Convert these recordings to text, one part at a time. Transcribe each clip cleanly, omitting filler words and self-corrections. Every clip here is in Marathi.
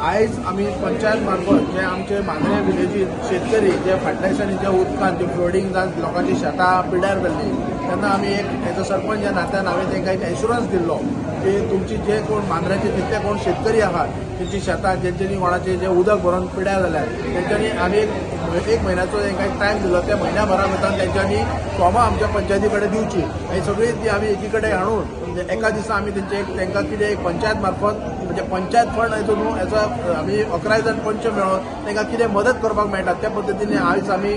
आयज आमी पंचायत मार्फत जे आमचे मांद्रे विलेजीत शेतकरी जे फाटल्या दिसांनी जे उदकान जे फ्लोडींग जावन लोकांची शेतां पिड्यार जाल्ली तेन्ना आमी एक एज अ सरपंच ह्या नात्यान हांवें तांकां एक एश्युरन्स दिल्लो की तुमची जे कोण मांद्राचे जितले कोण शेतकरी आहात तेंची शेतां जेंच्यांनी कोणाचे जे उदक भरून पिड्यार जाल्यात तेंच्यांनी आमी एक म्हयन्याचो तांकां एक टायम दिलो त्या म्हयन्या भरा भितर तेंच्यांनी फॉर्मां आमच्या पंचायती कडेन दिवची आनी सगळीं ती आमी एकी कडेन हाडून एका दिसा आमी तांकां कितें एक पंचायत मार्फत म्हणजे पंचायत फंड हेचो न्हू हेचो आमी 11 जण पंच मेळोन तांकां कितें मदत करपाक मेळटा त्या पद्दतीन आयज आमी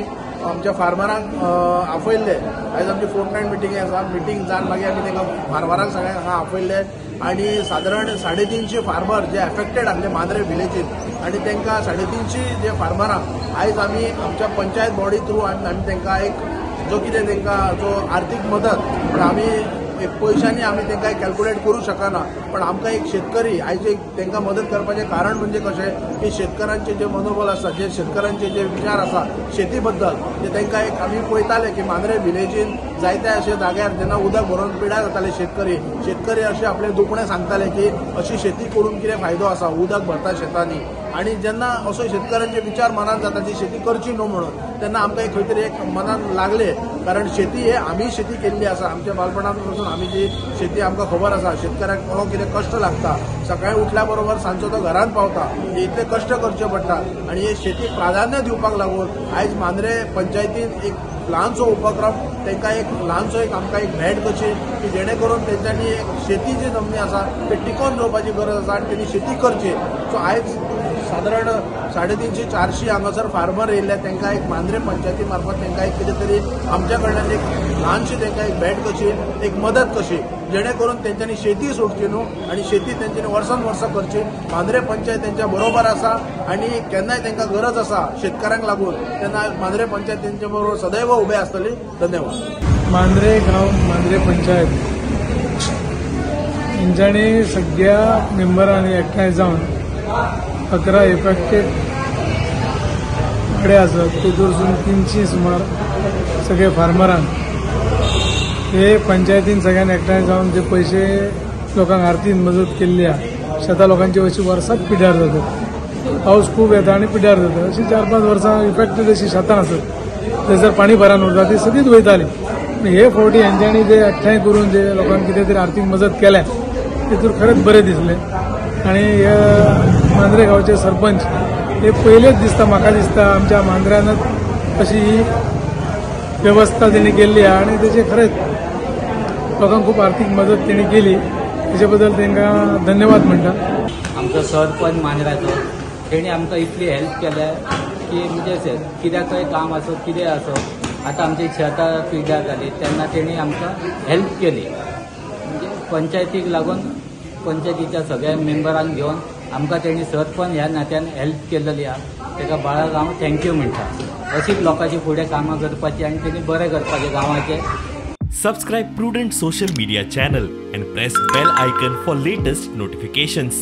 आमच्या फार्मरांक आपयल्ले आयज आमची फोर्टनायट मिटींग आसा मिटींग जावन मागीर आमी तांकां फार्मरांक सगळ्यांक हांगा आपयल्ले आनी सादारण 350 फार्मर जे एफेक्टेड आसले मांद्रे विलेजीत आनी तांकां 350 जे फार्मरांक आयज आमी आमच्या पंचायत बॉडी थ्रू आमी तांकां एक जो कितें तांकां जो आर्थीक मदत आमी एक पयशांनी आमी तांकां कॅल्क्युलेट करूं शकना पण आमकां एक शेतकरी आयज एक तांकां मदत करपाचें कारण म्हणजे कशें की शेतकारांचे जे मनोबल आसा जे शेतकारांचे जे विचार आसा शेती बद्दल ते तांकां एक आमी पळयताले की मांद्रे विलेजीन जायत्या अशा जाग्यार जेन्ना उदक भरून पिड्यार जाताले शेतकरी अशें आपले दुखणें सांगताले की अशी शेती करून कितें फायदो आसा उदक भरता शेतांनी आनी जेन्ना असो शेतकारांचे विचार मनात जाता ती शेती करची न्हू म्हणून तेन्ना आमकां खंय तरी एक मनात लागले कारण शेती हे आमी शेती केल्ली आसा आमच्या बालपणांत पासून आमी जी शेती आमकां खबर आसा शेतकाराक हो कितें कश्ट लागता सकाळी उठल्या बरोबर सांजचो तो घरांत पावता इतले कश्ट करचे पडटा आनी हे शेतीक प्राधान्य दिवपाक लागून आयज मांद्रे पंचायतीन एक ल्हानसो उपक्रम तांकां एक ल्हानसो एक आमकां एक भेट कशी की जेणे करून तेंच्यांनी एक शेती जी जमनी आसा ती टिकोवन दवरपाची गरज आसा आनी तेणी शेती करची सो आयज सादारण 350-400 हांगासर फार्मर येयल्ले तांकां एक मांद्रे पंचायती मार्फत तांकां एक कितें तरी आमच्या कडल्यान एक ल्हानशी तांकां एक भेट कशी एक मदत कशी जेणे करून तेंच्यांनी शेती सोडची न्हू आनी शेती तेंच्यांनी वर्सान वर्स करची मांद्रे पंचायत तेंच्या बरोबर आसा आनी केन्नाय तांकां गरज आसा शेतकारांक लागून तेन्ना मांद्रे पंचायत तेंचे बरोबर सदैव उबे आसतली धन्यवाद मांद्रे गांव मांद्रे पंचायत तेंच्यांनी सगळ्या मेंबरांनी एकठांय जावन 11 इफेक्टेड वाडे आसात तेतूंतसून 300 सुमार सगळे फार्मरांक हे पंचायतीन सगळ्यान एकठांय जावन जे पयशे लोकांक आर्थीक मदत केल्ली आहे शेतां लोकांची अशी वर्सात पिड्यार जातात पावस खूब येता आनी पिड्यार जाता अशी 4-5 वर्सां इफेक्टेड अशी शेतां आसत थंयसर पाणी भरान उरता ती सगळींच वयताली हे फावटी हेंच्यांनी जे एकठांय करून जे लोकांक कितें तरी आर्थीक मदत केल्या तेतून खरेंच बरें दिसलें आनी हे मांद्रे गांवचे सरपंच हे पयलेच दिसता म्हाका दिसता आमच्या मांद्र्यानच अशी ही वेवस्था तेणी केल्ली आहे आनी तेचे खरेंच लोकांक खूब आर्थीक मदत तेणी केली तेचे बद्दल तांकां धन्यवाद म्हणटा आमचो सरपंच मांद्र्याचो तेणी आमकां इतली हेल्प केल्या की म्हणजे कित्याकय काम आसो कितें आसो आतां आमची शेतां पिड्यार जाली तेन्ना तेणी आमकां हेल्प केली म्हणजे पंचायतीक लागून पंचायतीच्या सगळ्या मेंबरांक घेवन आमकां तेणी सरपंच ह्या नात्यान हेल्प केलेली आहा ताका बाळा हांव थँक्यू म्हणटा अशीच लोकांची फुडें कामां करपाची आनी तेणी बरें करपाचें गांवाचें Subscribe Prudent social media channel and press bell icon for latest notifications.